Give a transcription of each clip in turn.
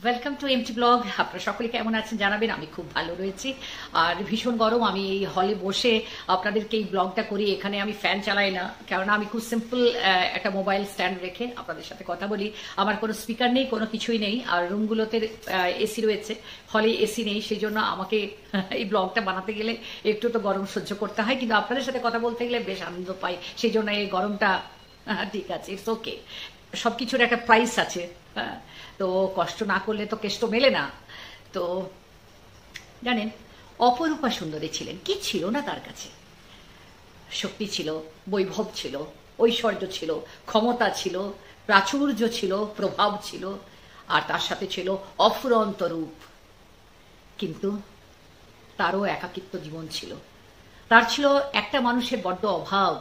Welcome to MT blog. আপনারা সকলে কেমন আছেন জানাবেন। আমি খুব ভালো রয়েছি। আর ভীষণ গরম। আমি এই হলে বসে আপনাদেরকে এই ব্লগটা করি। এখানে আমি ফ্যান চালাই না, কেননা আমি খুব সিম্পল একটা মোবাইল স্ট্যান্ড রেখে আপনাদের সাথে কথা বলি। আমার কোনো স্পিকার নেই, কোনো কিছুই নেই। আর রুমগুলোতে এসি রয়েছে, হলে এসি নেই, সেই জন্য আমাকে এই ব্লগটা বানাতে গেলে একটু তো গরম সহ্য করতে হয়, কিন্তু আপনাদের সাথে কথা বলতে গেলে বেশ আনন্দ পাই। সেই জন্য এই গরমটা ঠিক আছে, ইটস ওকে। সব কিছুর একটা প্রাইস আছে, তো কষ্ট না করলে তো কেষ্ট মেলে না। তো জানেন, অপরূপা সুন্দরী ছিলেন। কি ছিল না তার কাছে? শক্তি ছিল, বৈভব ছিল, ঐশ্বর্য ছিল, ক্ষমতা ছিল, প্রাচুর্য ছিল, প্রভাব ছিল, আর তার সাথে ছিল অফুরন্ত রূপ। কিন্তু তারও একাকিত্ব জীবন ছিল। তার ছিল একটা মানুষের বড্ড অভাব,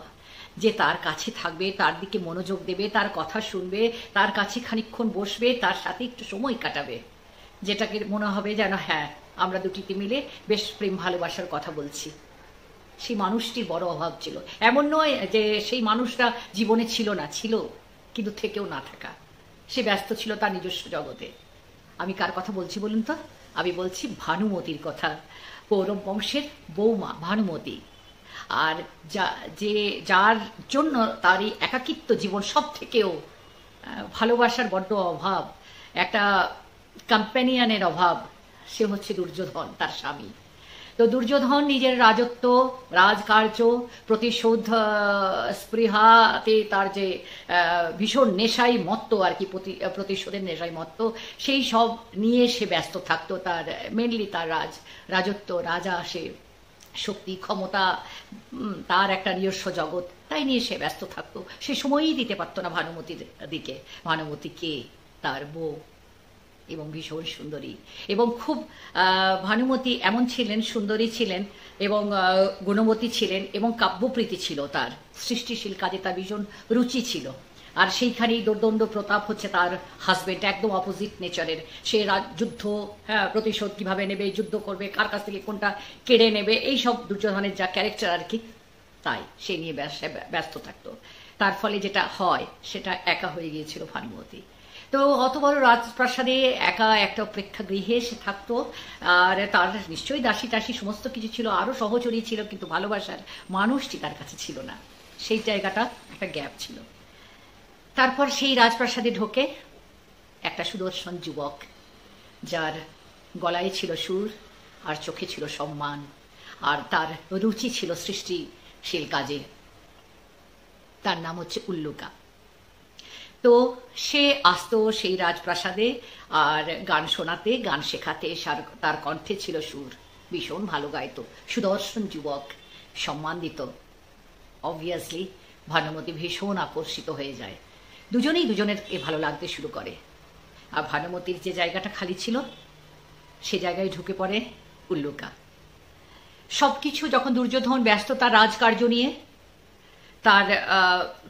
যে তার কাছে থাকবে, তার দিকে মনোযোগ দেবে, তার কথা শুনবে, তার কাছে খানিকক্ষণ বসবে, তার সাথে একটু সময় কাটাবে, যেটাকে মনে হবে যেন হ্যাঁ, আমরা দুটিতে মিলে বেশ প্রেম ভালোবাসার কথা বলছি। সেই মানুষটির বড় অভাব ছিল। এমন নয় যে সেই মানুষটা জীবনে ছিল না, ছিল, কিন্তু থেকেও না থাকা। সে ব্যস্ত ছিল তার নিজস্ব জগতে। আমি কার কথা বলছি বলুন তো? আমি বলছি ভানুমতির কথা। কৌরব বংশের বৌমা ভানুমতি। আর যার জন্য তার এই একাকিত্ব জীবন, সব থেকেও ভালোবাসার বড্ড অভাব, একটা কম্প্যানিয়নের অভাব, সে হচ্ছে দুর্যোধন, তার স্বামী। তো দুর্যোধন নিজের রাজত্ব, রাজকার্য, প্রতিশোধ স্পৃহাতে তার যে ভীষণ নেশাই মত্ত আর কি, প্রতিশোধের নেশাই মত্ত, সেই সব নিয়ে সে ব্যস্ত থাকতো। তার মেনলি তার রাজত্ব, রাজা, সে শক্তি, ক্ষমতা, তার একটা নিজস্ব জগৎ, তাই নিয়ে সে ব্যস্ত থাকতো। সে সময়ই দিতে পারতো না ভানুমতির দিকে। ভানুমতি কে? তার বউ, এবং ভীষণ সুন্দরী। এবং খুব ভানুমতি এমন ছিলেন, সুন্দরী ছিলেন এবং গুণবতী ছিলেন, এবং কাব্যপ্রীতি ছিল তার। সৃষ্টিশীল কাজে তার ভীষণ রুচি ছিল। আর সেইখানেই দোর্দণ্ড প্রতাপ হচ্ছে তার হাজবেন্ড, একদম অপোজিট নেচারের। সে যুদ্ধ, প্রতিশোধ কিভাবে নেবে, যুদ্ধ করবে, কার কাছ থেকে কোনটা কেড়ে নেবে, এই সব দুর্যোধনের যা ক্যারেক্টার আর কি, তাই সে নিয়ে ব্যস্ত থাকতো। তার ফলে যেটা হয়, সেটা একা হয়ে গিয়েছিল ভানুমতি। তো অত বড় রাজপ্রাসাদে একা একটা প্রেক্ষাগৃহে সে থাকতো। আর তার নিশ্চয়ই দাসী টাসী সমস্ত কিছু ছিল, আরো সহচরী ছিল, কিন্তু ভালোবাসার মানুষটি তার কাছে ছিল না। সেই জায়গাটা একটা গ্যাপ ছিল। তারপর সেই রাজপ্রাসাদে ঢোকে একটা সুদর্শন যুবক, যার গলায় ছিল সুর, আর চোখে ছিল সম্মান, আর তার রুচি ছিল সৃষ্টিশীল কাজে। তার নাম হচ্ছে উল্লুকা। তো সে আসতো সেই রাজপ্রাসাদে আর গান শোনাতে, গান শেখাতে। তার কণ্ঠে ছিল সুর, ভীষণ ভালো গাইতো। সুদর্শন যুবক, সম্মান দিত। অবভিয়াসলি ভানুমতি ভীষণ আকর্ষিত হয়ে যায়। দুজনেই দুজনেরকে ভালো লাগতে শুরু করে। আর ভানুমতির যে জায়গাটা খালি ছিল, সে জায়গায় ঢুকে পড়ে উল্লুকা। সবকিছু যখন দুর্যোধন ব্যস্ত তার রাজকার্য নিয়ে, তার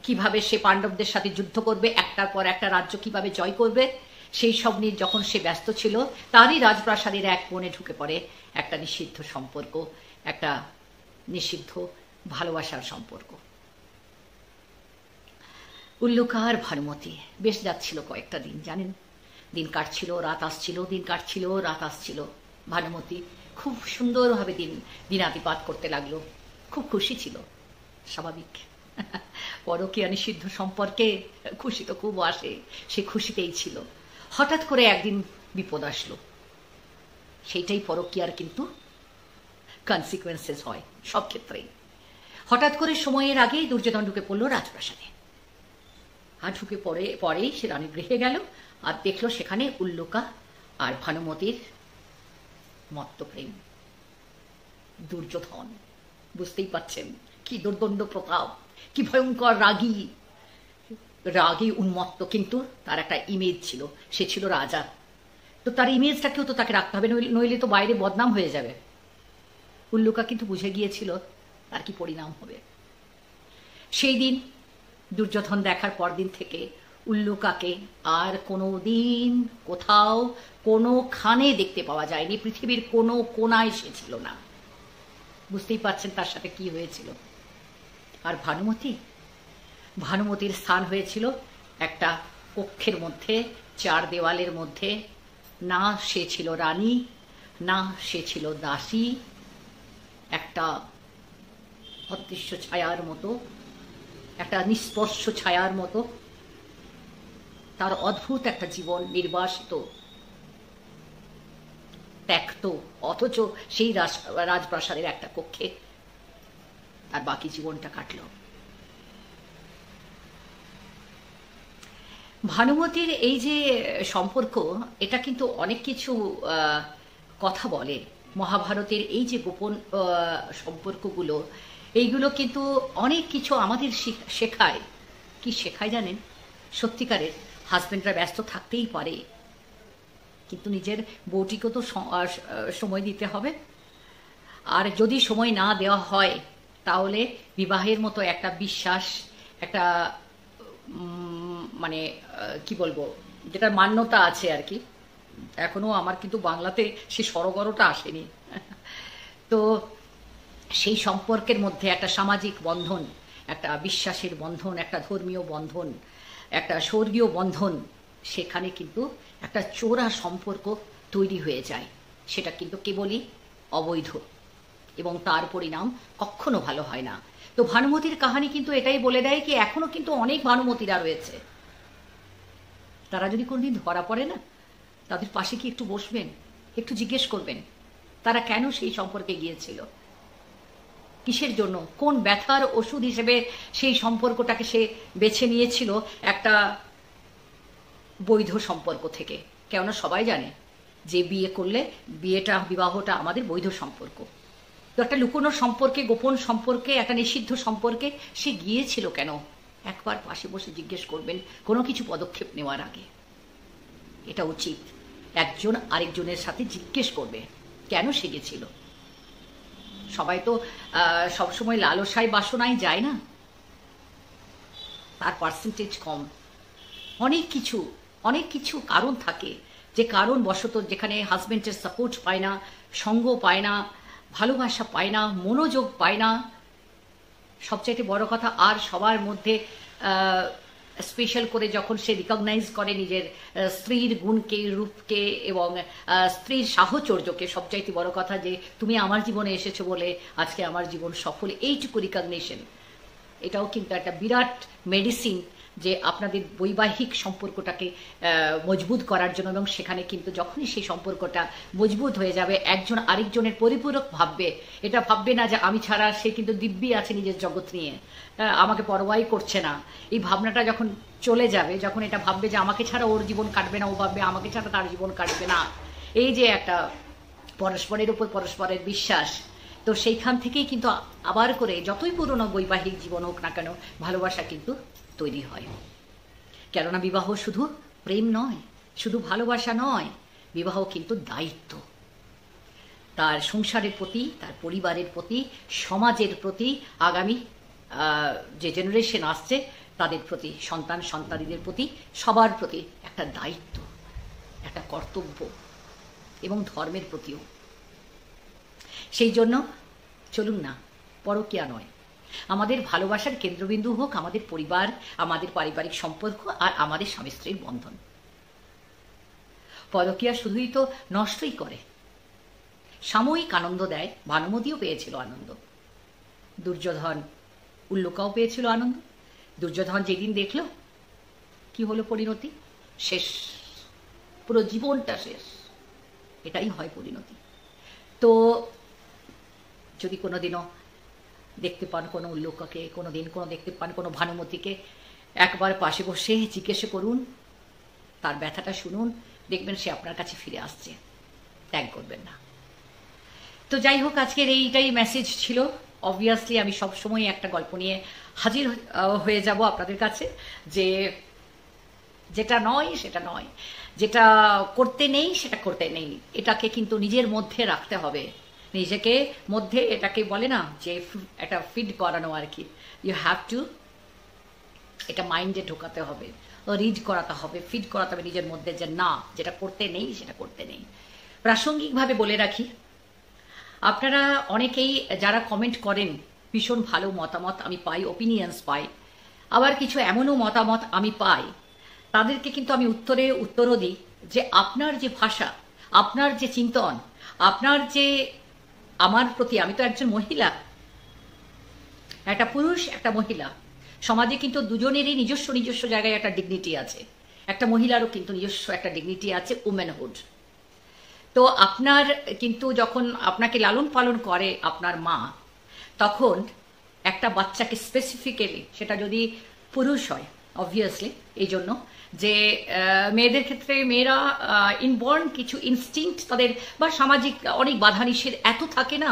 কিভাবে সে পাণ্ডবদের সাথে যুদ্ধ করবে, একটার পর একটা রাজ্য কিভাবে জয় করবে, সেই সব নিয়ে যখন সে ব্যস্ত ছিল, তারই রাজপ্রাসাদের এক কোণে ঢুকে পড়ে একটা নিষিদ্ধ সম্পর্ক, একটা নিষিদ্ধ ভালোবাসার সম্পর্ক। উল্লুকা আর ভানুমতি বেশ যাচ্ছিল কয়েকটা দিন, জানেন। দিন কাটছিল, রাত আসছিল, দিন কাটছিল, রাত আসছিল। ভানুমতি খুব সুন্দরভাবে দিনাতিপাত করতে লাগলো। খুব খুশি ছিল, স্বাভাবিক। পরকীয়া নিষিদ্ধ সম্পর্কে খুশি তো খুব আসে, সে খুশিতেই ছিল। হঠাৎ করে একদিন বিপদ আসলো। সেইটাই পরকীয়ার কিন্তু কনসিকুয়েন্সেস হয় সব ক্ষেত্রেই। হঠাৎ করে সময়ের আগেই দুর্যোধন ঢুকে পড়লো রাজপ্রাসাদে। আর ঢুকে পরেই সে রানী গৃহে গেল, আর দেখলো সেখানে উল্লুকা আর ভানুমতির মত্ত প্রেম। দুর্যোধন, বুঝতেই পারছেন কি দুর্দণ্ড প্রতাপ, কি ভয়ঙ্কর রাগী উন্মত্ত। কিন্তু তার একটা ইমেজ ছিল, সে ছিল রাজা। তো তার ইমেজটাকেও তো তাকে রাখতে হবে, নইলে তো বাইরে বদনাম হয়ে যাবে। উল্লুকা কিন্তু বুঝে গিয়েছিল তার কি পরিণাম হবে। সেই দিন দুর্যোধন দেখার পরদিন থেকে উল্লুকাকে আর কোনো দিন কোথাও কোনোখানে দেখতে পাওয়া যায়নি। পৃথিবীর কোনো কোনায় সে ছিল না। বুঝতেই পারছেন তার সাথে কি হয়েছিল। আর ভানুমতির স্থান হয়েছিল একটা কক্ষের মধ্যে, চার দেওয়ালের মধ্যে, না সে ছিল রানী, না সে ছিল দাসী, একটা অদৃশ্য ছায়ার মতো, একটা নিস্পর্শ ছায়ার মতো। তার অদ্ভুত একটা জীবন, নির্বাসিত, ত্যক্ত, অথচ সেই রাজপ্রাসাদের একটা কক্ষে তার বাকি জীবনটা কাটল। ভানুমতির এই যে সম্পর্ক, এটা কিন্তু অনেক কিছু কথা বলে। মহাভারতের এই যে গোপন সম্পর্কগুলো, এইগুলো কিন্তু অনেক কিছু আমাদের শেখায়। কি শেখায় জানেন? সত্যিকারের হাজবেন্ডরা ব্যস্ত থাকতেই পারে, কিন্তু নিজের বউটিকেও তো সময় দিতে হবে। আর যদি সময় না দেওয়া হয়, তাহলে বিবাহের মতো একটা বিশ্বাস, একটা মানে কি বলবো, যেটার মান্যতা আছে আর কি, এখনো আমার কিন্তু বাংলাতে সে সরগরটা আসেনি। তো সেই সম্পর্কের মধ্যে একটা সামাজিক বন্ধন, একটা বিশ্বাসের বন্ধন, একটা ধর্মীয় বন্ধন, একটা স্বর্গীয় বন্ধন, সেখানে কিন্তু একটা চোরা সম্পর্ক তৈরি হয়ে যায়। সেটা কিন্তু কেবলই অবৈধ, এবং তার পরিণাম কখনো ভালো হয় না। তো ভানুমতির কাহিনী কিন্তু এটাই বলে দেয় কি এখনো কিন্তু অনেক ভানুমতিরা রয়েছে। তারা যদি কোনোদিন ধরা পড়ে না, তাদের পাশে কি একটু বসবেন, একটু জিজ্ঞেস করবেন তারা কেন সেই সম্পর্কে গিয়েছিল, কিসের জন্য, কোন ব্যথার ওষুধ হিসেবে সেই সম্পর্কটাকে সে বেছে নিয়েছিল একটা বৈধ সম্পর্ক থেকে। কেননা সবাই জানে যে বিয়ে করলে বিবাহটা আমাদের বৈধ সম্পর্ক। তো একটা লুকোনো সম্পর্কে, গোপন সম্পর্কে, একটা নিষিদ্ধ সম্পর্কে সে গিয়েছিল কেন? একবার পাশে বসে জিজ্ঞেস করবেন কোনো কিছু পদক্ষেপ নেওয়ার আগে। এটা উচিত, একজন আরেকজনের সাথে জিজ্ঞেস করবে কেন সে গেছিল। সবাই তো সবসময় লালসায় বাসনায় যায় না, তার পার্সেন্টেজ কম। অনেক কিছু কারণ থাকে, যে কারণ বশত যেখানে হাজবেন্ডের সাপোর্ট পায় না, সঙ্গ পায় না, ভালোবাসা পায় না, মনোযোগ পায় না, সবচাইতে বড় কথা আর সবার মধ্যে স্পেশাল করে যখন সে রিকগনাইজ করে নিজের স্ত্রীর গুণকে, রূপকে এবং স্ত্রীর সাহচর্যকে, সবচাইতে বড় কথা যে তুমি আমার জীবনে এসেছো বলে আজকে আমার জীবন সফল, এইটুকু রিকগনিশন, এটাও কিন্তু একটা বিরাট মেডিসিন যে আপনাদের বৈবাহিক সম্পর্কটাকে মজবুত করার জন্য। এবং সেখানে কিন্তু যখনই সেই সম্পর্কটা মজবুত হয়ে যাবে, একজন আরেকজনের পরিপূরক ভাববে, এটা ভাববে না যে আমি ছাড়া সে কিন্তু দিব্যি আছে নিজের জগৎ নিয়ে, আমাকে পরোয়াই করছে না। এই ভাবনাটা যখন চলে যাবে, যখন এটা ভাববে যে আমাকে ছাড়া ওর জীবন কাটবে না, ও ভাববে আমাকে ছাড়া তার জীবন কাটবে না, এই যে একটা পরস্পরের উপর পরস্পরের বিশ্বাস, তো সেইখান থেকেই কিন্তু আবার করে যতই পুরনো বৈবাহিক জীবন হোক না কেন, ভালোবাসা কিন্তু তৈরি হয়। কেননা বিবাহ শুধু প্রেম নয়, শুধু ভালোবাসা নয়, বিবাহ কিন্তু দায়িত্ব। তার সংসারের প্রতি, তার পরিবারের প্রতি, সমাজের প্রতি, আগামী যে জেনারেশন আসছে তাদের প্রতি, সন্তানদের প্রতি, সবার প্রতি একটা দায়িত্ব, একটা কর্তব্য, এবং ধর্মের প্রতিও। সেই জন্য চলুন না, পরকীয়া নয়, আমাদের ভালোবাসার কেন্দ্রবিন্দু হোক আমাদের পরিবার, আমাদের পারিবারিক সম্পর্ক আর আমাদের স্বামী স্ত্রীর বন্ধন। পরকীয়া শুধুই তো নষ্টই করে, সাময়িক আনন্দ দেয়। ভানুমতিও পেয়েছিল আনন্দ, দুর্যোধন, উল্লুকাও পেয়েছিল আনন্দ। দুর্যোধন যেদিন দেখল কি হলো পরিণতি, শেষ, পুরো জীবনটা শেষ। এটাই হয় পরিণতি। তো যদি কোনোদিনও দেখতে পান কোনো উল্লুকাকে, কোনো দেখতে পান কোনো ভানুমতিকে, একবার পাশে বসে জিজ্ঞেস করুন, তার ব্যথাটা শুনুন, দেখবেন সে আপনার কাছে ফিরে আসছে, ত্যাগ করবেন না। তো যাই হোক, আজকের এইটাই মেসেজ ছিল। অবভিয়াসলি আমি সবসময় একটা গল্প নিয়ে হাজির হয়ে যাব আপনাদের কাছে, যে যেটা নয় সেটা নয়, যেটা করতে নেই সেটা করতে নেই, এটাকে কিন্তু নিজের মধ্যে রাখতে হবে, নিজেকে মধ্যে, এটাকে বলে না যে একটা ফিড করানো আর কি, ইউ হ্যাভ টু, এটা মাইন্ডে ঢোকাতে হবে, রিড করাতে হবে, ফিড করাতে হবে নিজের মধ্যে, যে না, যেটা করতে নেই সেটা করতে নেই। প্রাসঙ্গিকভাবে বলে রাখি, আপনারা অনেকেই যারা কমেন্ট করেন, ভীষণ ভালো মতামত আমি পাই, ওপিনিয়ন্স পাই, আবার কিছু এমনও মতামত আমি পাই, তাদেরকে কিন্তু আমি উত্তরও দিই, যে আপনার যে ভাষা, আপনার যে চিন্তন, আপনার যে আমার প্রতি, আমি তো একজন মহিলা, একটা পুরুষ একটা মহিলা, সমাজে কিন্তু দুজনেরই নিজস্ব নিজস্ব জায়গায় একটা ডিগনিটি আছে, একটা মহিলারও কিন্তু নিজস্ব একটা ডিগনিটি আছে, উম্যানহুড। তো আপনার কিন্তু যখন আপনাকে লালন পালন করে আপনার মা, তখন একটা বাচ্চাকে স্পেসিফিক্যালি, সেটা যদি পুরুষ হয় অবভিয়াসলি, এই জন্য যে মেয়েদের ক্ষেত্রে মেয়েরা ইনবর্ন কিছু ইনস্টিংক্ট তাদের বা সামাজিক অনেক বাধা নিষেধ এত থাকে না,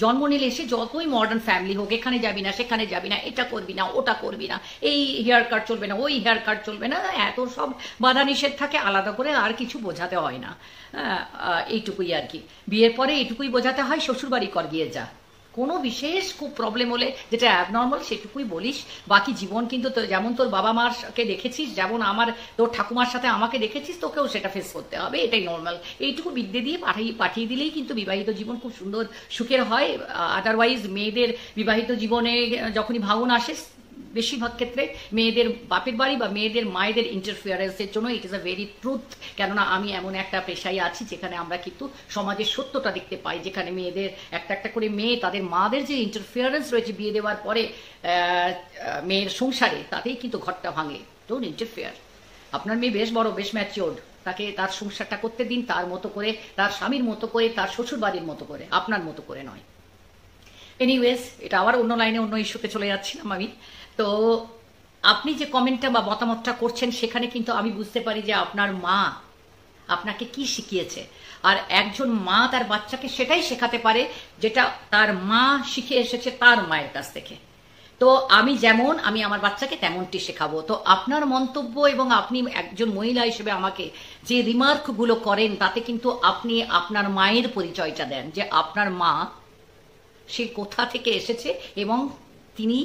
জন্ম নিলে এসে যতই মডার্ন ফ্যামিলি হোক, এখানে যাবি না সেখানে যাবি না, এটা করবি না ওটা করবি না, এই হেয়ার কাট চলবে না ওই হেয়ার কাট চলবে না, এত সব বাধা নিষেধ থাকে, আলাদা করে আর কিছু বোঝাতে হয় না। এইটুকুই আর কি। বিয়ের পরে এইটুকুই বোঝাতে হয়, শ্বশুরবাড়ি কর গিয়ে যা, কোনো বিশেষ খুব প্রবলেম হলে যেটা অ্যাবনর্মাল সেটুকুই বলিস, বাকি জীবন কিন্তু যেমন তোর বাবা মারকে দেখেছিস, যেমন আমার তোর ঠাকুমার সাথে আমাকে দেখেছিস, তোকেও সেটা ফেস করতে হবে, এটাই নর্মাল। এইটুকু বিদ্যে দিয়ে পাঠিয়ে দিলেই কিন্তু বিবাহিত জীবন খুব সুন্দর সুখের হয়। আদারওয়াইজ মেয়েদের বিবাহিত জীবনে যখনই ভাঙন আসে, বেশিরভাগ ক্ষেত্রে মেয়েদের বাপের বাড়ি বা মেয়েদের মায়েদের ইন্টারফিয়ারেন্সের জন্য। It is a very truth, কেননা আমি এমন একটা পেশায় আছি যেখানে আমরা কিন্তু সমাজের সত্যটা দেখতে পাই, যেখানে মেয়েদের একটা একটা করে মেয়ে তাদের মাদের যে ইন্টারফিয়ারেন্স রয়েছে বিয়ে দেওয়ার পরে মেয়ের সংসারে, তাতেই কিন্তু ঘরটা ভাঙে। Don't interfere. আপনার মেয়ে বেশ বড়, বেশ ম্যাচিওর্ড, তাকে তার সংসারটা করতে দিন তার মতো করে, তার স্বামীর মতো করে, তার শ্বশুর বাড়ির মতো করে, আপনার মতো করে নয়। এনিওয়েজ, এটা আবার অন্য লাইনে অন্য ইস্যুতে চলে যাচ্ছিলাম আমি। তো আপনি যে কমেন্টটা বা মতামতটা করছেন, সেখানে কিন্তু আমি বুঝতে পারি যে আপনার মা আপনাকে কি শিখিয়েছে। আর একজন মা তার বাচ্চাকে সেটাই শেখাতে পারে যেটা তার মা শিখে এসেছে তার মায়ের কাছ থেকে। তো আমি যেমন, আমি আমার বাচ্চাকে তেমনটি শেখাবো। তো আপনার মন্তব্য এবং আপনি একজন মহিলা হিসেবে আমাকে যে রিমার্কগুলো করেন, তাতে কিন্তু আপনি আপনার মায়ের পরিচয়টা দেন, যে আপনার মা সে কোথা থেকে এসেছে এবং তিনি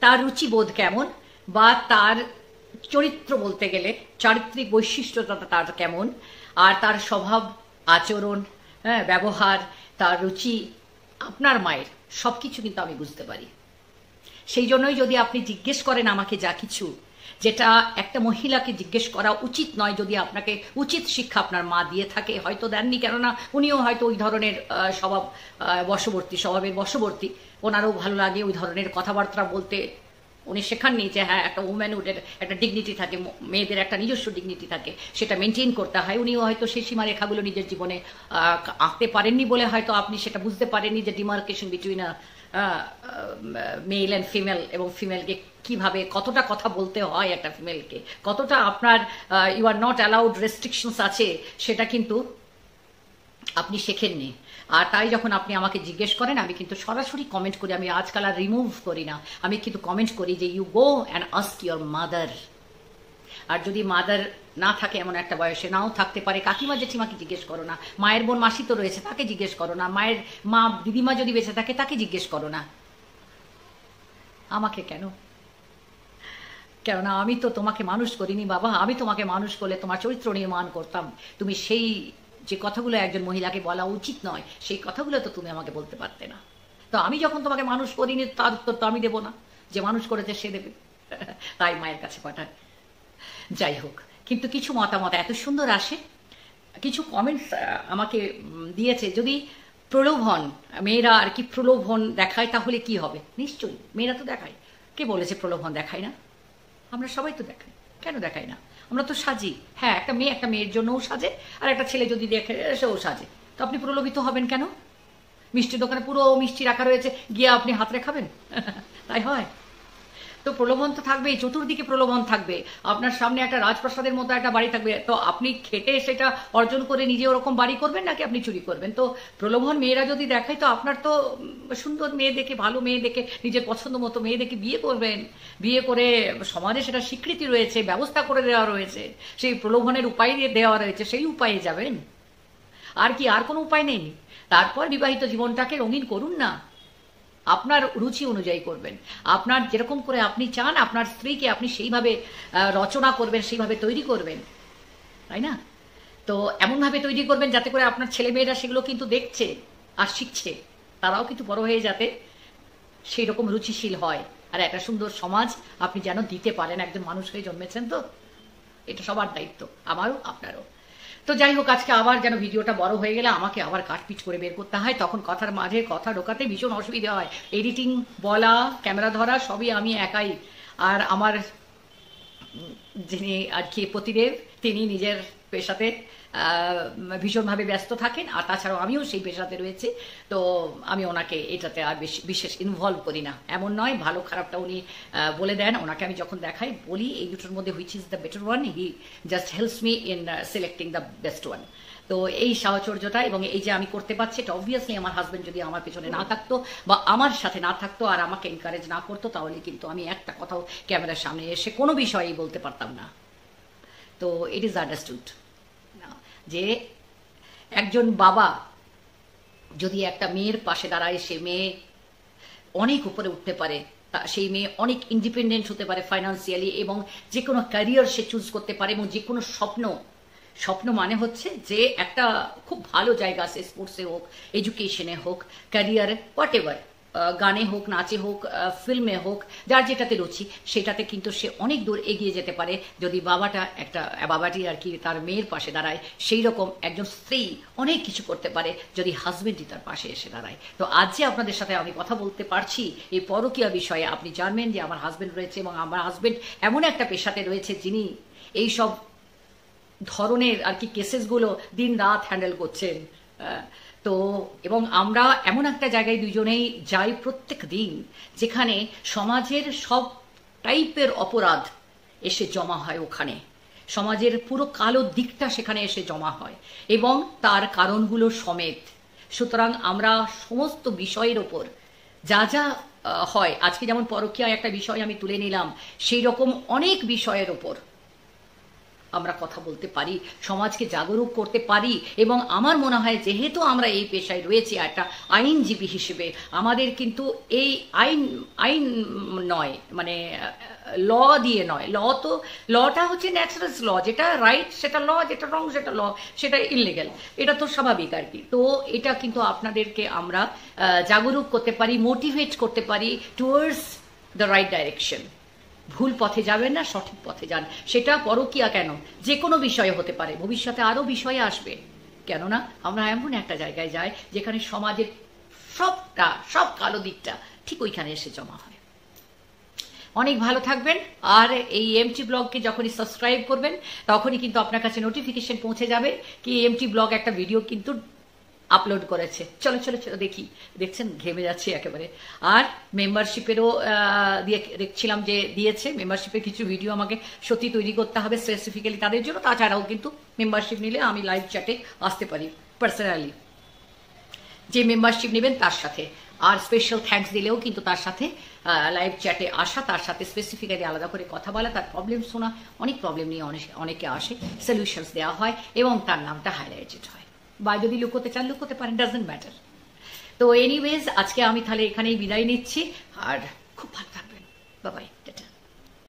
তার রুচিবোধ কেমন, বা তার চরিত্র বলতে গেলে চারিত্রিক বৈশিষ্ট্যটা তার কেমন, আর তার স্বভাব আচরণ, ব্যবহার, তার রুচি, আপনার মায়ের সব কিছু কিন্তু আমি বুঝতে পারি। সেই জন্যই যদি আপনি জিজ্ঞেস করেন আমাকে যা কিছু, যেটা একটা মহিলাকে জিজ্ঞেস করা উচিত নয়, যদি আপনাকে উচিত শিক্ষা আপনার মা দিয়ে থাকে, হয়তো দেননি, কেননা উনিও হয়তো ওই ধরনের স্বভাবের বশবর্তী, ওনারও ভালো লাগে ওই ধরনের কথাবার্তা বলতে। উনি শেখাননি যে হ্যাঁ, একটা উম্যানহুডের একটা ডিগনিটি থাকে, মেয়েদের একটা নিজস্ব ডিগনিটি থাকে, সেটা মেনটেন করতে হয়। উনিও হয়তো সেই সীমারেখাগুলো নিজের জীবনে আঁকতে পারেননি বলে হয়তো আপনি সেটা বুঝতে পারেননি, যে demarcation between male and female, এবং ফিমেলকে কিভাবে কতটা কথা বলতে হয় একটা ফিমেলকে, কতটা আপনার you are not allowed restrictions আছে, সেটা কিন্তু আপনি শেখেননি। আর তাই যখন আপনি আমাকে জিজ্ঞেস করেন, আমি কিন্তু সরাসরি কমেন্ট করি, আমি আজকাল আর রিমুভ করি না, আমি কিন্তু কমেন্ট করি যে you go and ask your mother. আর যদি মাদার না থাকে, এমন একটা বয়সে নাও থাকতে পারে, কাকিমা জেঠিমাকে জিজ্ঞেস করো না, মায়ের বোন মাসি তো রয়েছে তাকে জিজ্ঞেস করো না, মায়ের মা দিদিমা যদি বেঁচে থাকে তাকে জিজ্ঞেস করো না, আমাকে কেন? কেননা আমি তো তোমাকে মানুষ করিনি বাবা, আমি তোমাকে মানুষ করলে তোমার চরিত্র নির্মাণ করতাম। তুমি সেই যে কথাগুলো একজন মহিলাকে বলা উচিত নয়, সেই কথাগুলো তো তুমি আমাকে বলতে পারতে না। তো আমি যখন তোমাকে মানুষ করিনি, তার উত্তর তো আমি দেবো না, যে মানুষ করেছে সে দেবে। তাই মায়ের কাছে পাঠায়। যাই হোক, কিন্তু কিছু মতামত এত সুন্দর আসে, কিছু কমেন্টস আমাকে দিয়েছে, যদি প্রলোভন, মেয়েরা আর কি প্রলোভন দেখায় তাহলে কি হবে? নিশ্চয়ই মেয়েরা তো দেখায়, কে বলেছে প্রলোভন দেখায় না? আমরা সবাই তো দেখাই, কেন দেখাই না? আমরা তো সাজি। হ্যাঁ, একটা মেয়ে একটা মেয়ের জন্যও সাজে, আর একটা ছেলে যদি দেখে সেও সাজে, তো আপনি প্রলোভিত হবেন কেন? মিষ্টির দোকানে পুরো মিষ্টি রাখা রয়েছে, গিয়ে আপনি হাতরে খাবেন? তাই হয়? তো প্রলোভন তো থাকবেই, চতুর্দিকে প্রলোভন থাকবে। আপনার সামনে একটা রাজপ্রাসাদের মতো একটা বাড়ি থাকবে, তো আপনি খেটে সেটা অর্জন করে নিজে ওরকম বাড়ি করবেন নাকি আপনি চুরি করবেন? তো প্রলোভন মেয়েরা যদি দেখায়, তো আপনার তো সুন্দর মেয়ে দেখে, ভালো মেয়ে দেখে, নিজের পছন্দ মতো মেয়ে দেখে বিয়ে করবেন। বিয়ে করে সমাজে সেটা স্বীকৃতি রয়েছে, ব্যবস্থা করে দেওয়া রয়েছে, সেই প্রলোভনের উপায় দিয়ে দেওয়া রয়েছে, সেই উপায়ে যাবেন। আর কি, আর কোনো উপায় নেই? তারপর বিবাহিত জীবনটাকে রঙিন করুন না, আপনার রুচি অনুযায়ী করবেন, আপনার যেরকম করে আপনি চান আপনার স্ত্রীকে আপনি সেইভাবে রচনা করবেন, সেইভাবে তৈরি করবেন, তাই না? তো এমনভাবে তৈরি করবেন যাতে করে আপনার ছেলেমেয়েরা সেগুলো কিন্তু দেখছে আর শিখছে, তারাও কিন্তু বড় হয়ে যাতে সেই রকম রুচিশীল হয়, আর একটা সুন্দর সমাজ আপনি যেন দিতে পারেন। একজন মানুষ হয়ে জন্মেছেন, তো এটা সবার দায়িত্ব, আমারও আপনারও। তো যাই হোক, আজকে আবার যেন ভিডিওটা বড় হয়ে গেলে আমাকে আবার কাটপিট করে বের করতে হয়, তখন কথার মাঝে কথা ঢোকাতে ভীষণ অসুবিধা হয়। এডিটিং, বলা, ক্যামেরা ধরা সবই আমি একাই। আর আমার যিনি আর কি পতিদেব, তিনি নিজের পেশাতে ভীষণভাবে ব্যস্ত থাকেন, আর তাছাড়াও আমিও সেই পেশাতে রয়েছি। তো আমি ওনাকে এটাতে আর বিশেষ ইনভলভ করি না। এমন নয়, ভালো খারাপটা উনি বলে দেন। ওনাকে আমি যখন দেখাই বলি এই দুটোর মধ্যে which is the better one, he just helps me in selecting the best one. তো এই সাহচর্যটা এবং এই যে আমি করতে পারছি, এটা অবভিয়াসলি আমার হাজব্যান্ড যদি আমার পেছনে না থাকতো বা আমার সাথে না থাকতো আর আমাকে এনকারেজ না করতো, তাহলে কিন্তু আমি একটা কথাও ক্যামেরার সামনে এসে কোনো বিষয়েই বলতে পারতাম না। তো ইট ইজ আন্ডারস্টুড যে একজন বাবা যদি একটা মেয়ের পাশে দাঁড়ায়, সে মেয়ে অনেক উপরে উঠতে পারে, সেই মেয়ে অনেক ইন্ডিপেন্ডেন্ট হতে পারে ফাইন্যান্সিয়ালি, এবং যে কোনো ক্যারিয়ার সে চুজ করতে পারে, এবং যে কোনো স্বপ্ন মানে হচ্ছে যে একটা খুব ভালো জায়গা আছে, স্পোর্টসে হোক, এডুকেশনে হোক, ক্যারিয়ার হোয়াট এভার, গানে হোক, নাচে হোক, ফিল্মে হোক, যার যেটাতে রুচি সেটাতে কিন্তু সে অনেক দূর এগিয়ে যেতে পারে যদি বাবাটি আর কি তার মেয়ের পাশে দাঁড়ায়। সেই রকম একজন স্ত্রী অনেক কিছু করতে পারে যদি হাজবেন্ডই তার পাশে এসে দাঁড়ায়। তো আজ যে আপনাদের সাথে আমি কথা বলতে পারছি এই পরকীয়া বিষয়ে, আপনি জানবেন যে আমার হাজবেন্ড রয়েছে, এবং আমার হাজবেন্ড এমন একটা পেশাতে রয়েছে যিনি এই সব ধরনের আর কি কেসেসগুলো দিন রাত হ্যান্ডেল করছেন। তো এবং আমরা এমন একটা জায়গায় দুজনেই যাই প্রত্যেক দিন, যেখানে সমাজের সব টাইপের অপরাধ এসে জমা হয়, ওখানে সমাজের পুরো কালো দিকটা সেখানে এসে জমা হয়, এবং তার কারণগুলো সমেত। সুতরাং আমরা সমস্ত বিষয়ের ওপর যা যা হয়, আজকে যেমন পরকীয়া একটা বিষয় আমি তুলে নিলাম, সেই রকম অনেক বিষয়ের ওপর আমরা কথা বলতে পারি, সমাজকে জাগরুক করতে পারি। এবং আমার মনে হয় যেহেতু আমরা এই পেশায় রয়েছি একটা আইনজীবী হিসেবে, আমাদের কিন্তু এই আইন নয়, মানে ল দিয়ে নয়, লটা হচ্ছে ন্যাচারাল ল, যেটা রাইট সেটা ল, যেটা রং সেটা ল, সেটা ইললিগ্যাল, এটা তো স্বাভাবিক আর কি। তো এটা কিন্তু আপনাদেরকে আমরা জাগরুক করতে পারি, মোটিভেট করতে পারি টুয়ার্ডস দ্য রাইট ডাইরেকশন। ভুল পথে যাবেন না, সঠিক পথে যান। সেটা পরকীয়া কেন, যে কোনো বিষয়ে হতে পারে, ভবিষ্যতে আরো বিষয়ে আসবে। কেননা আমরা এমন একটা জায়গায় যাই যেখানে সমাজের সব কালো দিকটা ঠিক ওইখানে এসে জমা হয়। অনেক ভালো থাকবেন, আর এই এমটি ব্লগকে যখনই সাবস্ক্রাইব করবেন তখনই কিন্তু আপনার কাছে নোটিফিকেশন পৌঁছে যাবে কি এমটি ব্লগ একটা ভিডিও কিন্তু আপলোড করেছে। চলো দেখি, দেখছেন ঘেমে যাচ্ছে একেবারে। আর মেম্বারশিপেরও দেখছিলাম যে দিয়েছে, মেম্বারশিপের কিছু ভিডিও আমাকে সত্যি তৈরি করতে হবে স্পেসিফিক্যালি তাদের জন্য। তাছাড়াও কিন্তু মেম্বারশিপ নিলে আমি লাইভ চ্যাটে আসতে পারি পার্সোনালি, যে মেম্বারশিপ নেবেন তার সাথে। আর স্পেশাল থ্যাঙ্কস দিলেও কিন্তু তার সাথে লাইভ চ্যাটে আসা, তার সাথে স্পেসিফিক্যালি আলাদা করে কথা বলা, তার প্রবলেম শোনা। অনেক প্রবলেম নিয়ে অনেকে আসে, সলিউশনস দেওয়া হয় এবং তার নামটা হাইলাইটেড হয়। বা যদি লুকোতে চান লুকোতে পারেন, ডাজন্ট ম্যাটার। তো এনিওয়েজ আজকে আমি তাহলে এখানেই বিদায় নিচ্ছি, আর খুব ভালো থাকবেন। Bye bye.